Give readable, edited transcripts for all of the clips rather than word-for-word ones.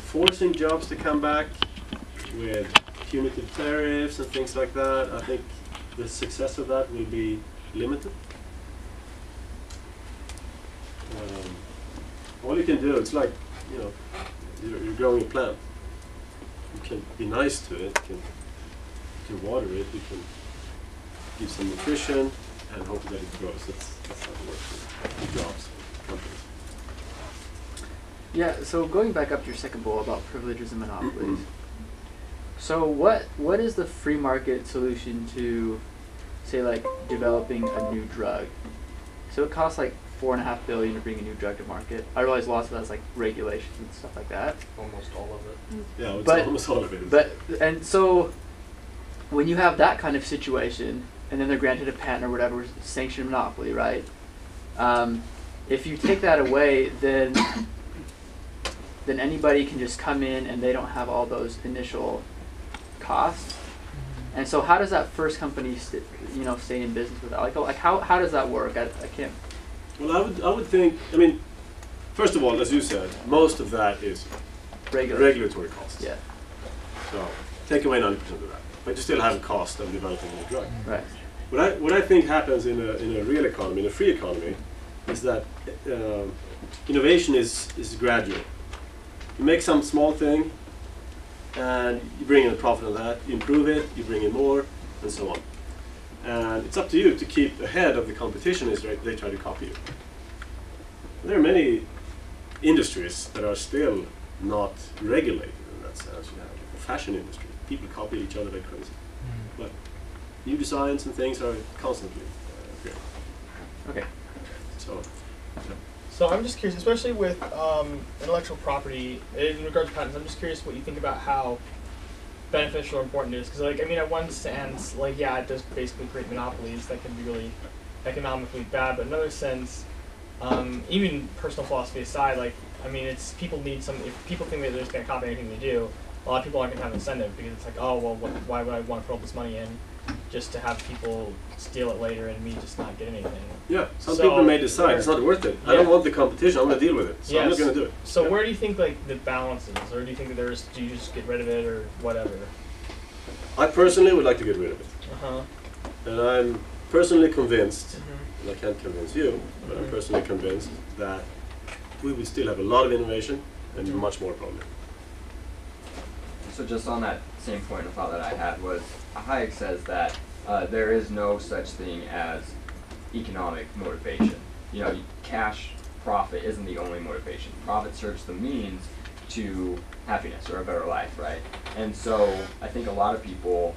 forcing jobs to come back with punitive tariffs and things like that, I think the success of that will be limited. All you can do, it's like, you know, you're growing a plant. You can be nice to it, you can water it, you can give some nutrition and hope that it grows. That's how it works with jobs and companies. Yeah, so going back up to your second bullet about privileges and monopolies. So what is the free market solution to, say, like developing a new drug? So it costs like $4.5 billion to bring a new drug to market. I realize lots of that's like regulations and stuff like that. Almost all of it. Yeah, it's almost all of it. But and so when you have that kind of situation, and then they're granted a patent or whatever, sanctioned monopoly, right? If you take that away, then anybody can just come in and they don't have all those initial costs. And so how does that first company stay in business with that? Like how does that work? I can't. Well, I would think, I mean, first of all, as you said, most of that is regulatory costs. Yeah. So take away 90% of that, but you still have a cost of developing a drug. Right. What I think happens in a real economy, in a free economy, is that innovation is gradual. You make some small thing, and you bring in a profit on that. You improve it, you bring in more, and so on. And it's up to you to keep ahead of the competition as they try to copy you. There are many industries that are still not regulated in that sense. You have the fashion industry. People copy each other like crazy. But new designs and things are constantly appearing. Okay. So, yeah. So I'm just curious, especially with intellectual property, in regards to patents, I'm just curious what you think about how beneficial or important it is. Because, like, I mean, at one sense, like, yeah, it does basically create monopolies that can be really economically bad. But in another sense, even personal philosophy aside, like, I mean, it's people need some. If people think that they're just going to copy anything they do, a lot of people aren't going to have incentive because it's like, oh, well, why would I want to put all this money in just to have people steal it later and me just not get anything? Yeah, some people may decide it's not worth it. Yeah. I don't want the competition. I'm going to deal with it, so I'm not going to do it. So where do you think like the balance is, or do you think that do you just get rid of it or whatever? I personally would like to get rid of it, uh-huh. And I'm personally convinced, and I can't convince you, but I'm personally convinced that we would still have a lot of innovation and much more problem. So just on that same point of thought that I had was, Hayek says that there is no such thing as economic motivation. You know, cash profit isn't the only motivation. Profit serves the means to happiness or a better life, right? And so I think a lot of people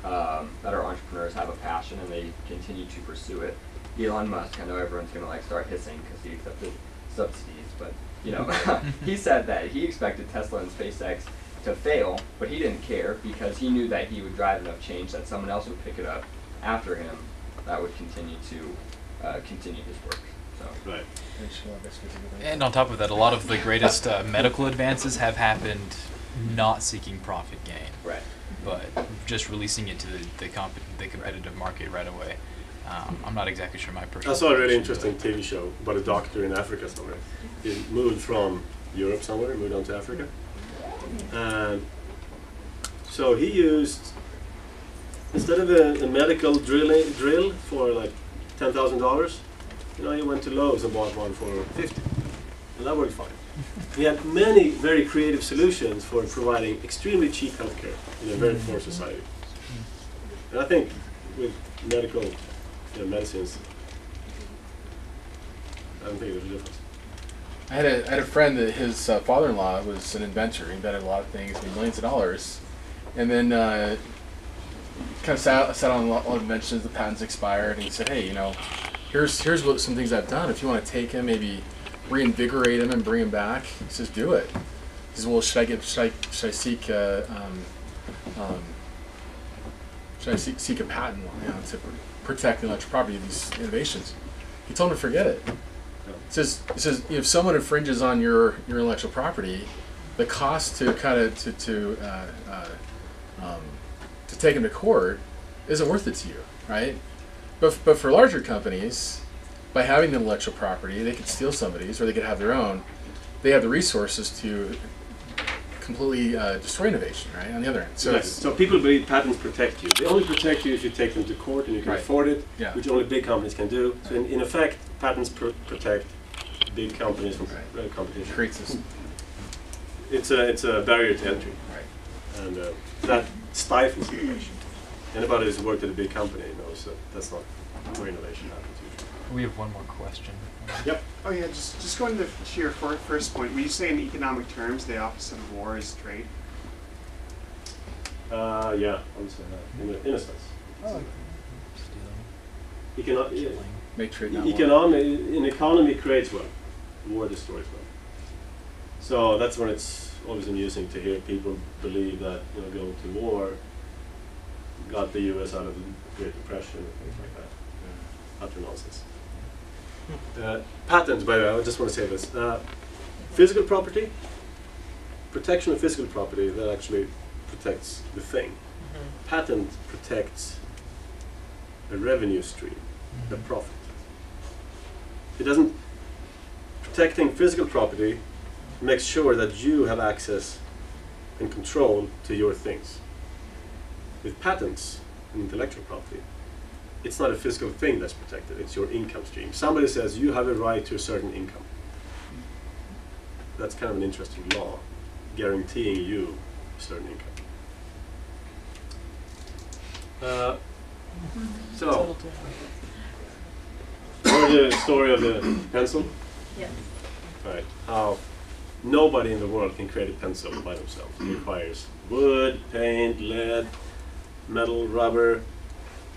that are entrepreneurs have a passion and they continue to pursue it. Elon Musk, I know everyone's going to like start hissing because he accepted subsidies, but you know, he said that he expected Tesla and SpaceX to fail, but he didn't care because he knew that he would drive enough change that someone else would pick it up after him that would continue to continue his work. So. Right. And on top of that, a lot of the greatest medical advances have happened not seeking profit gain, right? But just releasing it to the competitive market right away. I'm not exactly sure my personal. I saw a really interesting TV show about a doctor in Africa somewhere. He moved from Europe somewhere, moved on to Africa. And so he used, instead of a medical drill for like $10,000, you know, he went to Lowe's and bought one for $50, and that worked fine. He had many very creative solutions for providing extremely cheap healthcare in a very poor society. And I think with medical medicines, I don't think there's a difference. I had a friend that his father-in-law was an inventor. He invented a lot of things, made millions of dollars, and then kind of sat on a lot of inventions. The patents expired, and he said, "Hey, you know, here's what some things I've done. If you want to take him, maybe reinvigorate him and bring him back." He says, "Do it." He says, "Well, should I seek a patent, you know, to protect intellectual property of these innovations?" He told him to forget it. It says if someone infringes on your intellectual property, the cost to kind of to take him to court isn't worth it to you, right? But for larger companies, by having the intellectual property, they could steal somebody's or they could have their own. They have the resources to completely destroy innovation, right? On the other end. So Yes. So people believe patents protect you. They only protect you if you take them to court and you can Right. afford it, Yeah. which only big companies can do. So in effect, patents protect big companies from competition. creates this. It's a barrier to entry, Right. and that stifles innovation. Anybody who's worked at a big company knows that that's not where innovation happens usually. We have one more question. Yep. Oh yeah, just going to your first point. When you say in economic terms, the opposite of war is trade. Yeah, I would say that in a sense. Oh. Make trade not war. An economy creates wealth, war destroys wealth. So that's when it's always amusing to hear people believe that going to war got the U.S. out of the Great Depression and things like that. Utter nonsense. Patents, by the way, I just want to say this. Physical property, protection of physical property, that actually protects the thing. Patent protects a revenue stream, the profit. It doesn't. Protecting physical property makes sure that you have access and control to your things. With patents and intellectual property, it's not a physical thing that's protected, it's your income stream. Somebody says you have a right to a certain income. That's kind of an interesting law, guaranteeing you a certain income. So, remember the story of the pencil? Yes. Right. How nobody in the world can create a pencil by themselves. It requires wood, paint, lead, metal, rubber,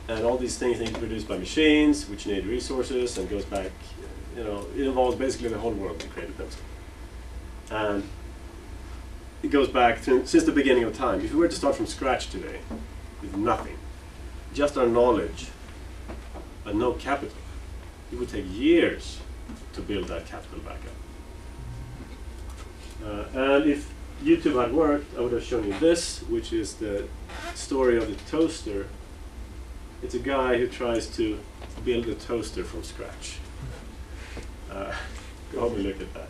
and all these things need to be produced by machines, which need resources, and goes back, it involves basically the whole world to create a pencil. And it goes back to, since the beginning of time. If we were to start from scratch today, with nothing, just our knowledge, but no capital, it would take years to build that capital back up. And if YouTube had worked, I would have shown you this, which is the story of the toaster. It's a guy who tries to build a toaster from scratch. Go home and look at that.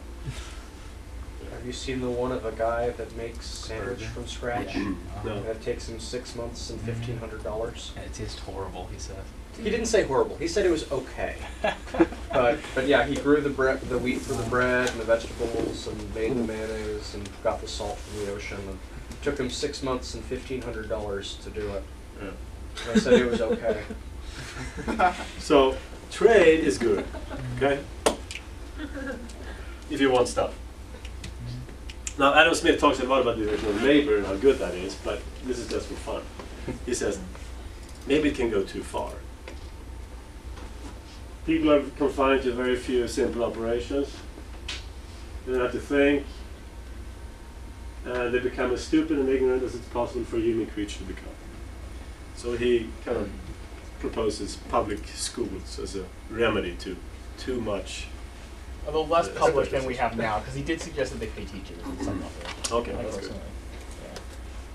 Have you seen the one of a guy that makes sandwich from scratch? Yeah. No. That takes him 6 months and $1,500. And it tastes horrible, he said. He didn't say horrible. He said it was okay. but yeah, he grew the wheat for the bread and the vegetables and made the mayonnaise and got the salt from the ocean. And it took him 6 months and $1,500 to do it. Yeah. I said it was okay. So trade is good, okay? If you want stuff. Now Adam Smith talks a lot about the division of labor and how good that is, but this is just for fun. He says, maybe it can go too far. People are confined to very few simple operations. They don't have to think. And they become as stupid and ignorant as it's possible for a human creature to become. So he kind of proposes public schools as a remedy to too much. Although less public than we have now, because he did suggest that they pay teachers at some level. Okay, Like that's good. personally.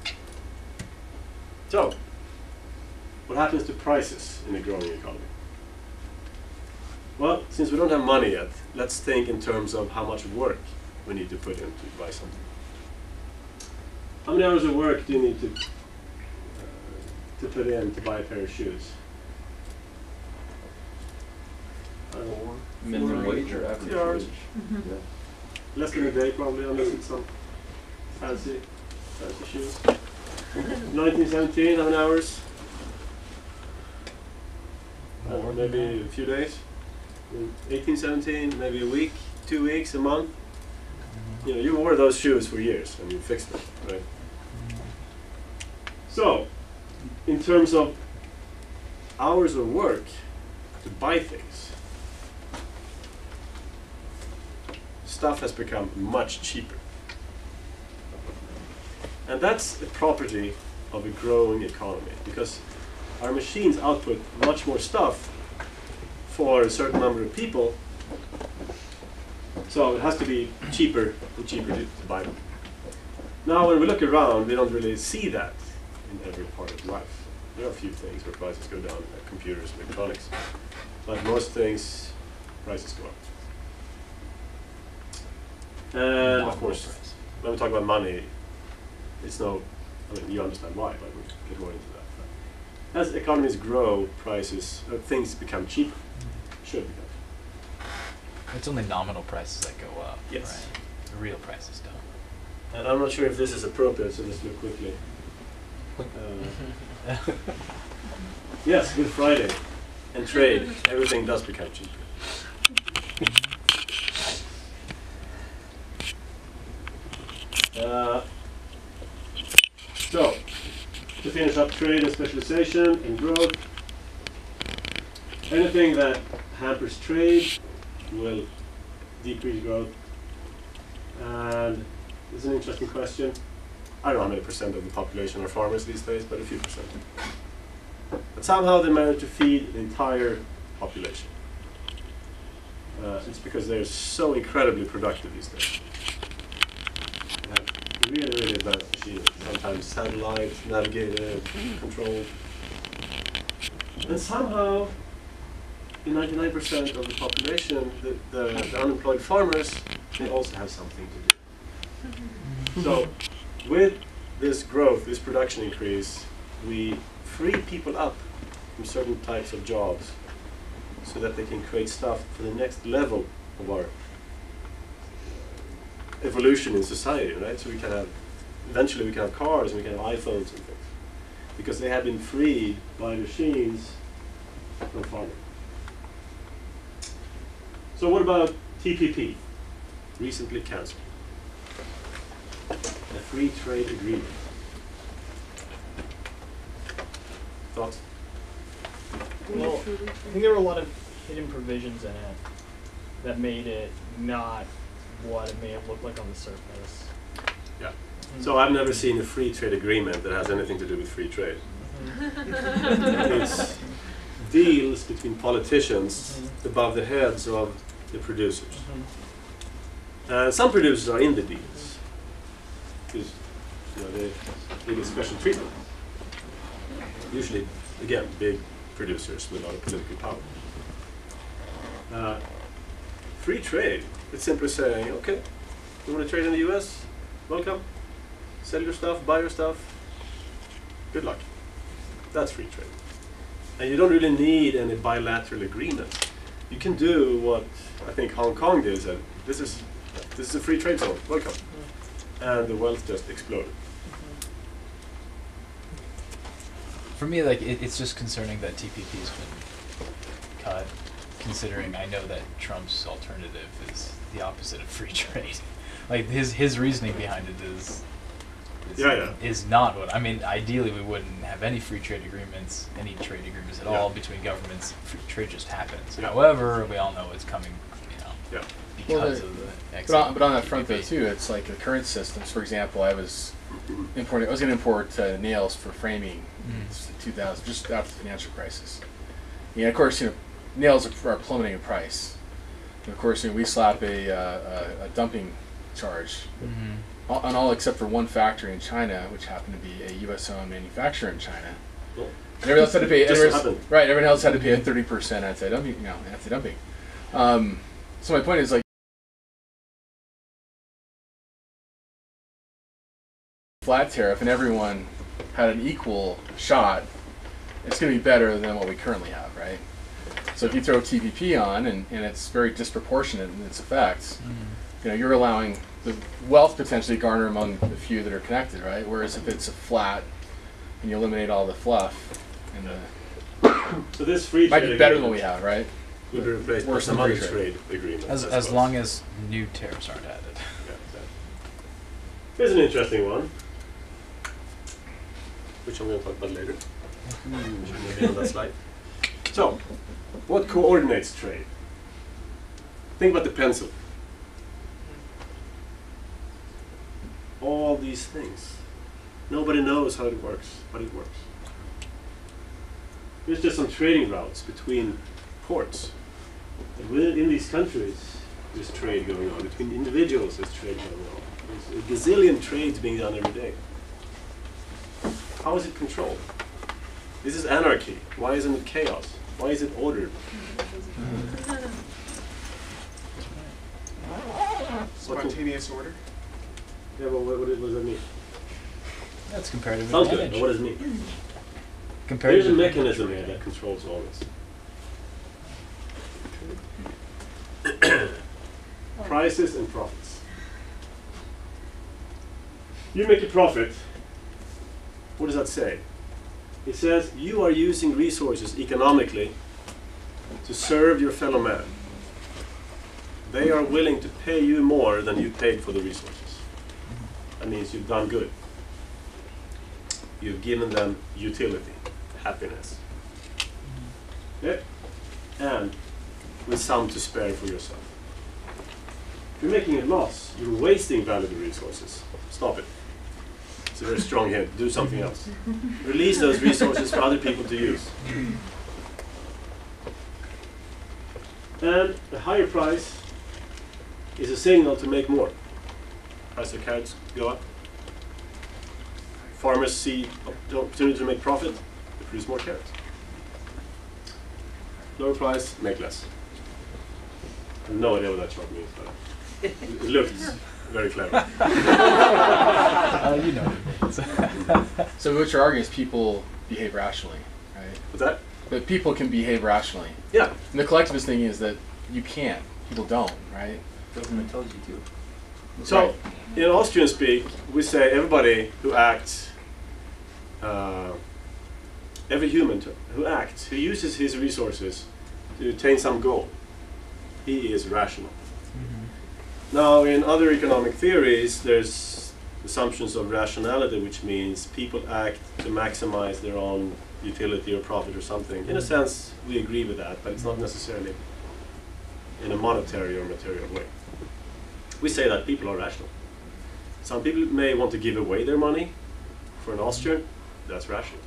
Yeah. So, what happens to prices in a growing economy? Well, since we don't have money yet, let's think in terms of how much work we need to put in to buy something. How many hours of work do you need to put in to buy a pair of shoes? Minimum wage or average 2 hours. wage? Yeah. Less than a day probably, unless it's some fancy shoes. 1917, how many hours? Maybe a few days. In 1817, maybe a week, 2 weeks, a month. You wore those shoes for years and you fixed them, right? So, in terms of hours of work to buy things, stuff has become much cheaper. And that's a property of a growing economy, because our machines output much more stuff for a certain number of people, so it has to be cheaper and cheaper to buy them. Now when we look around, we don't really see that in every part of life. There are a few things where prices go down, like computers and electronics, but most things, prices go up. And of course, when we talk about money, it's no, I mean, you understand why, but we'll get more into that. But as economies grow, prices, things become cheaper, should become. It's only nominal prices that go up. Yes. Right? The real prices don't. And I'm not sure if this is appropriate, so let's look quickly. Yes, Good Friday and trade, everything does become cheaper. So, to finish up trade and specialization and growth, anything that hampers trade will decrease growth. And this is an interesting question. I don't know how many percent of the population are farmers these days, but a few percent. But somehow they manage to feed the entire population. It's because they're so incredibly productive these days. They have really, really advanced machinery, sometimes satellite, navigated, controlled. And somehow, in 99% of the population, the unemployed farmers, they also have something to do. So, with this growth, this production increase, we free people up from certain types of jobs so that they can create stuff for the next level of our evolution in society, right? So we can have, eventually we can have cars and we can have iPhones and things, because they have been freed by machines from farming. So what about TPP, recently cancelled? A free trade agreement. Thoughts? Well, I think there were a lot of hidden provisions in it that made it not what it may have looked like on the surface. Yeah. So I've never seen a free trade agreement that has anything to do with free trade. It's deals between politicians above the heads of the producers. And some producers are in the deals because they get special treatment. Usually, again, big producers with a lot of political power. Free trade, it's simply saying, okay, you want to trade in the US? Welcome. Sell your stuff, buy your stuff. Good luck. That's free trade. And you don't really need any bilateral agreement. You can do what I think Hong Kong did, said, this is a free trade zone, welcome. And the wealth just exploded. For me, like it's just concerning that TPP's been cut, considering I know that Trump's alternative is the opposite of free trade. Like his reasoning behind it is not what I mean. Ideally, we wouldn't have any free trade agreements, at all between governments. Free trade just happens. Yeah. However, we all know it's coming, because of the exit. But on that front though too, it's like the current systems. For example, I was going to import nails for framing. It's 2000, just after the financial crisis. Yeah, of course, nails are plummeting in price. And of course, we slap a dumping charge on all except for one factory in China, which happened to be a U.S.-owned manufacturer in China. Cool. Everyone else had to pay. Right, everyone else had to pay a 30% anti-dumping. So my point is, like, flat tariff and everyone had an equal shot, it's going to be better than what we currently have, right? So if you throw TPP on and it's very disproportionate in its effects, you're allowing the wealth potentially garner among the few that are connected, right? Whereas if it's a flat and you eliminate all the fluff, and so this free might trade be better than what we have, right? Would be replaced by some other trade agreement. As long as new tariffs aren't added. Yeah, exactly. Here's an interesting one, which I'm going to talk about later. Which will be on that slide. So, what coordinates trade? Think about the pencil. All these things. Nobody knows how it works, but it works. There's just some trading routes between ports. And within these countries, there's trade going on. Between individuals, there's trade going on. There's a gazillion trades being done every day. How is it controlled? This is anarchy. Why isn't it chaos? Why is it ordered? Spontaneous order? Yeah, well, what does that mean? That's comparative Sounds good, advantage. but what does it mean? There's Comparative a mechanism here that controls all this. Prices and profits. You make a profit. What does that say? It says you are using resources economically to serve your fellow man. They are willing to pay you more than you paid for the resources. That means you've done good. You've given them utility, happiness. Okay? And with some to spare for yourself. If you're making a loss, you're wasting valuable resources. Stop it. It's a very strong hint. Do something else. Release those resources for other people to use. And a higher price is a signal to make more. Price of carrots go up. Farmers see the opportunity to make profit, they produce more carrots. Lower price, make less. I have no idea what that chart means, but it looked very clever. You know what it means. So what you're arguing is people behave rationally, right? What's that? That people can behave rationally. Yeah. And the collectivist thing is that you can't. People don't, right? Government tells you to. So, in Austrian speak, we say everybody who acts, every human who acts, who uses his resources to attain some goal, he is rational. Now, in other economic theories, there's assumptions of rationality, which means people act to maximize their own utility or profit or something. In a sense, we agree with that, but it's not necessarily in a monetary or material way. We say that people are rational. Some people may want to give away their money. For an Austrian, that's rational.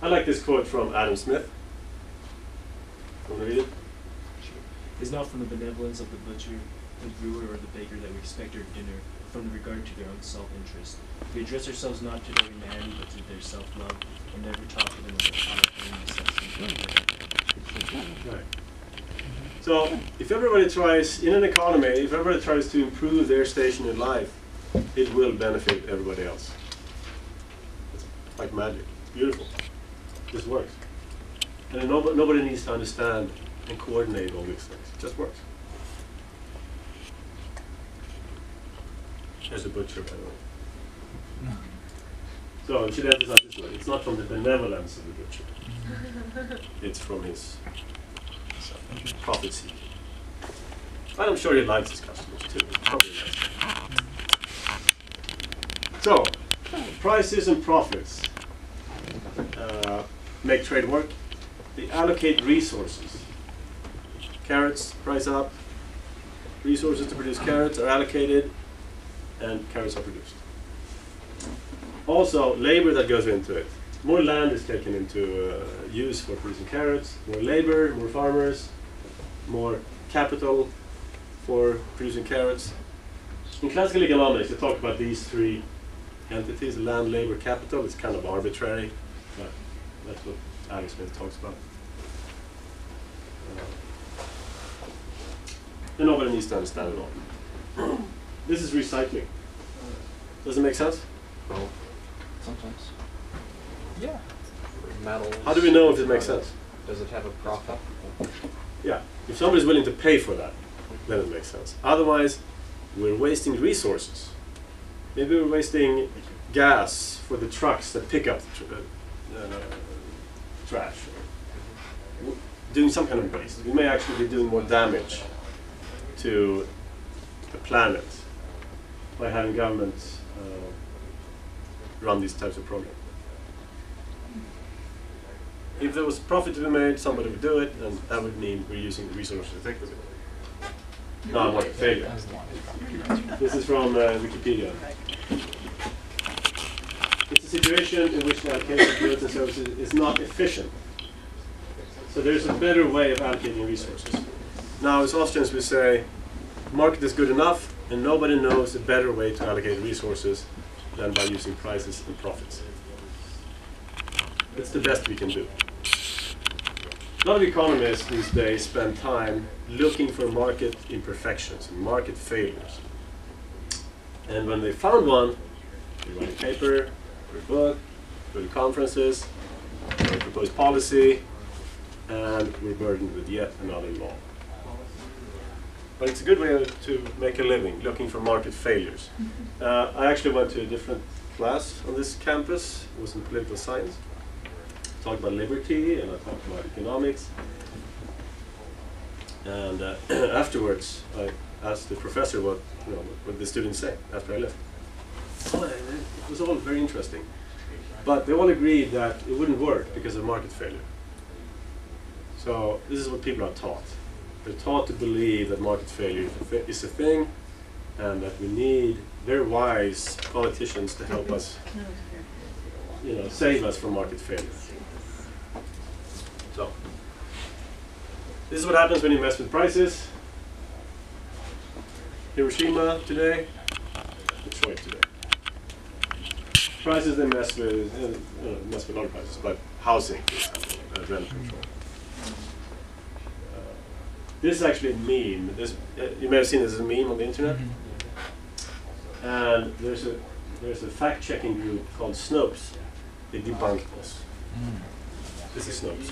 I like this quote from Adam Smith. Want to read it? Is not from the benevolence of the butcher, the brewer, or the baker that we expect our dinner, but from the regard to their own self-interest. We address ourselves not to their humanity, but to their self-love, and never talk to them about our own necessity. Right. So, if everybody tries, in an economy, if everybody tries to improve their station in life, it will benefit everybody else. It's like magic. It's beautiful. This works. And nobody needs to understand and coordinate all these things. It just works. There's a butcher, by the way. So, we should emphasize this one. It's not from the benevolence of the butcher. It's from his profit seeking. And I'm sure he likes his customers too. Probably likes them. So, prices and profits make trade work. They allocate resources. Carrots price up. Resources to produce carrots are allocated, and carrots are produced. Also, labor that goes into it. More land is taken into use for producing carrots. More labor, more farmers, more capital for producing carrots. In classical economics, they talk about these three entities: land, labor, capital. It's kind of arbitrary, but that's what Adam Smith talks about. And nobody needs to understand it all. This is recycling. Does it make sense? Well, sometimes. Yeah. Metals. How do we know if it makes sense? Does it have a profit? Yeah. If somebody's willing to pay for that, then it makes sense. Otherwise, we're wasting resources. Maybe we're wasting gas for the trucks that pick up trash. Or doing some kind of waste. We may actually be doing more damage to the planet by having governments run these types of programs. If there was profit to be made, somebody would do it, and that would mean we're using the resources effectively. No, I'm not a failure. This is from Wikipedia. It's a situation in which the allocation of goods and services is not efficient. So there's a better way of allocating resources. Now, as Austrians, we say, market is good enough, and nobody knows a better way to allocate resources than by using prices and profits. It's the best we can do. A lot of economists these days spend time looking for market imperfections and market failures. And when they found one, they write a paper, or a book, go to conferences, or propose policy, and we're burdened with yet another law. But it's a good way to make a living, looking for market failures. I actually went to a different class on this campus. It was in political science. I talked about liberty, and I talked about economics. And afterwards, I asked the professor what the students say after I left. Oh, it was all very interesting. But they all agreed that it wouldn't work because of market failure. So this is what people are taught. They're taught to believe that market failure is a thing, and that we need very wise politicians to help us, save us from market failure. So this is what happens when you mess with prices. Hiroshima today, Detroit today. Prices they mess with other prices, but housing, for example, rent control. This is actually a meme. You may have seen this as a meme on the internet. And there's a fact-checking group called Snopes. They debunk this. This is Snopes.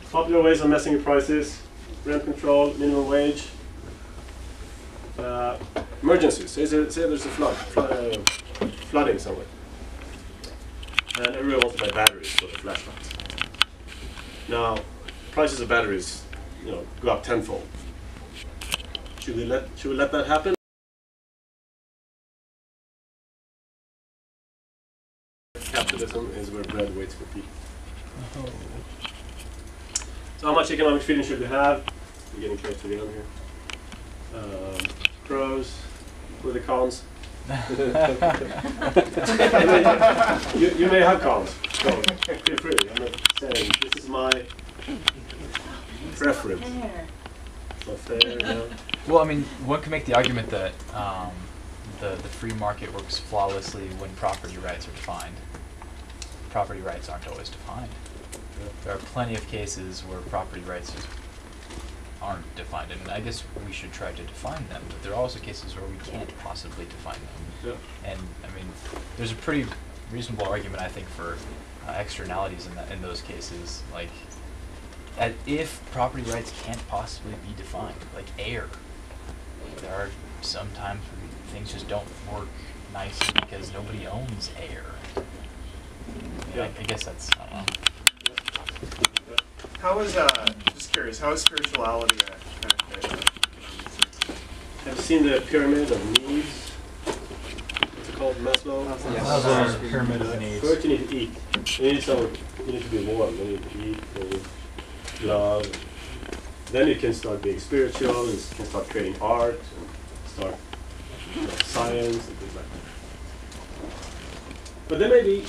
Popular ways of messing with prices: rent control, minimum wage, emergencies. Say there's a flooding somewhere. And everyone wants to buy batteries for the flashlights. Now, prices of batteries, go up tenfold. Should we let that happen? Capitalism is where bread waits for people. So, how much economic freedom should we have? We're getting close to the end here. Pros, what are the cons? you may have cons. So feel free. I'm not saying this is my preference. It's not fair. No. Well, I mean, one can make the argument that the free market works flawlessly when property rights are defined. Property rights aren't always defined. Yeah. There are plenty of cases where property rights just aren't defined, and I guess we should try to define them, but there are also cases where we can't possibly define them. Yeah. And I mean, there's a pretty reasonable argument, I think, for externalities in those cases, like if property rights can't possibly be defined, like air. There are some times where things just don't work nicely because nobody owns air. Yeah. I guess that's, I don't know. How is, just curious, how is spirituality a benefit? Have you seen the pyramid of needs? What's it called? Maslow? Maslow's pyramid of needs. First, you need to eat. You need to be warm. You need to eat. You need love. Then you can start being spiritual, and you can start creating art, and start science, and things like that. But there may be,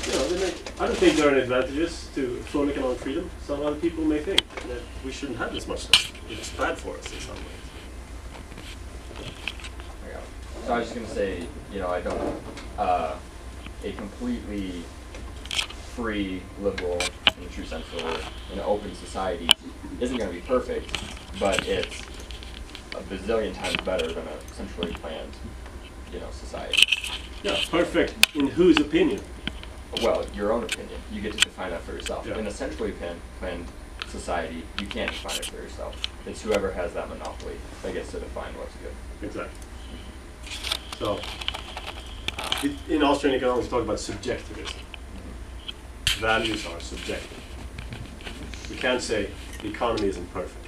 I don't think there are advantages to full economic freedom. Some other people may think that we shouldn't have this much stuff. It's bad for us in some ways. So I was just going to say, I don't, a completely free, liberal, in the true sense of the word, an open society isn't going to be perfect, but it's a bazillion times better than a centrally planned, society. Yeah, perfect. In whose opinion? Well, your own opinion. You get to define that for yourself. Yeah. In a centrally planned society, you can't define it for yourself. It's whoever has that monopoly that gets to define what's good. Exactly. So, in Austrian Economics, we talk about subjectivism. Values are subjective. We can't say the economy isn't perfect.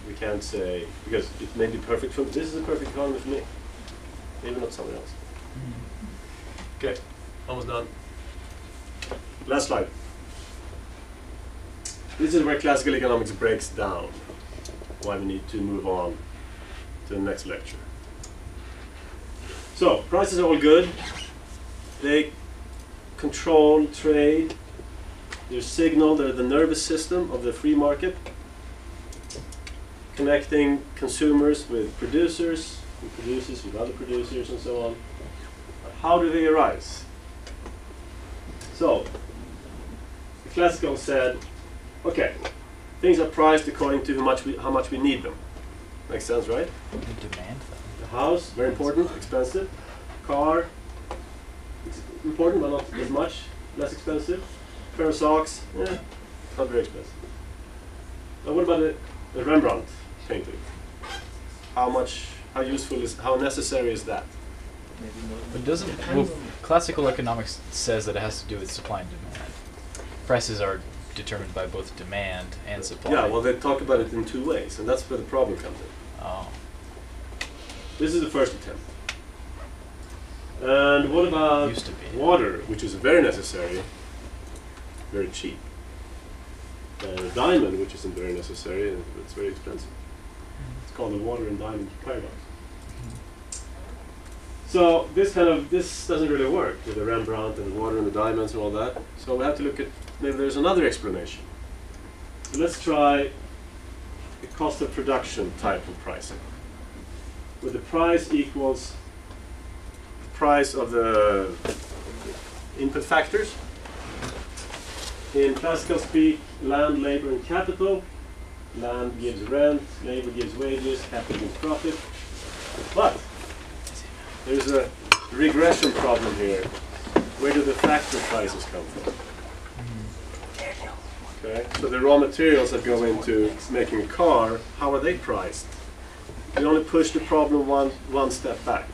We can't say, because it may be perfect for me. This is a perfect economy for me. Maybe not someone else. Okay, almost done. Last slide. This is where classical economics breaks down. Why we need to move on to the next lecture. So, prices are all good. They control trade. They're signal, they're the nervous system of the free market, connecting consumers with producers, and producers with other producers, and so on. How do they arise? So, the classical said, okay, things are priced according to how much we need them. Makes sense, right? We demand them. The house, very important, expensive. Car, important but not as much, less expensive. Pair of socks, not very expensive. Now what about the Rembrandt painting? How useful is, how necessary is that? But well, classical economics says that it has to do with supply and demand. Prices are determined by both demand and supply. Yeah, well they talk about it in two ways, and that's where the problem comes in. Oh. This is the first attempt. And what about Used to be. water, which is very necessary, very cheap. And a diamond, which isn't very necessary, and it's very expensive. It's called the water and diamond paradox. So this doesn't really work with the Rembrandt and the water and the diamonds and all that. So we have to look at, maybe there's another explanation. So let's try the cost of production type of pricing, where the price equals the price of the input factors. In classical speak, land, labor, and capital. Land gives rent, labor gives wages, capital gives profit. But there's a regression problem here. Where do the factor prices come from? Okay, so the raw materials that go into making a car, how are they priced? We only push the problem one step back.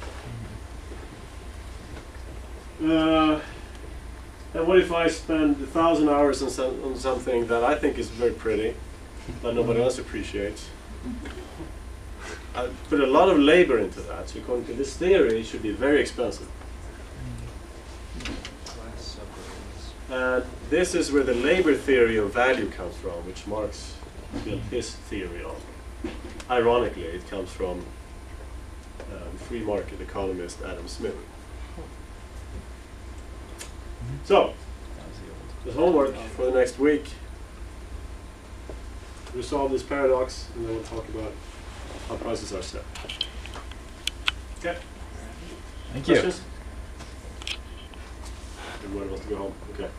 And what if I spend 1,000 hours on something that I think is very pretty, but nobody else appreciates? I put a lot of labor into that, so according to this theory, it should be very expensive. And this is where the labor theory of value comes from, which Marx built his theory on. Ironically, it comes from free market economist Adam Smith. So, the homework for the next week, resolve this paradox, and then we'll talk about how prices are set. Okay. Thank you. Questions? Everyone wants to go home. Okay.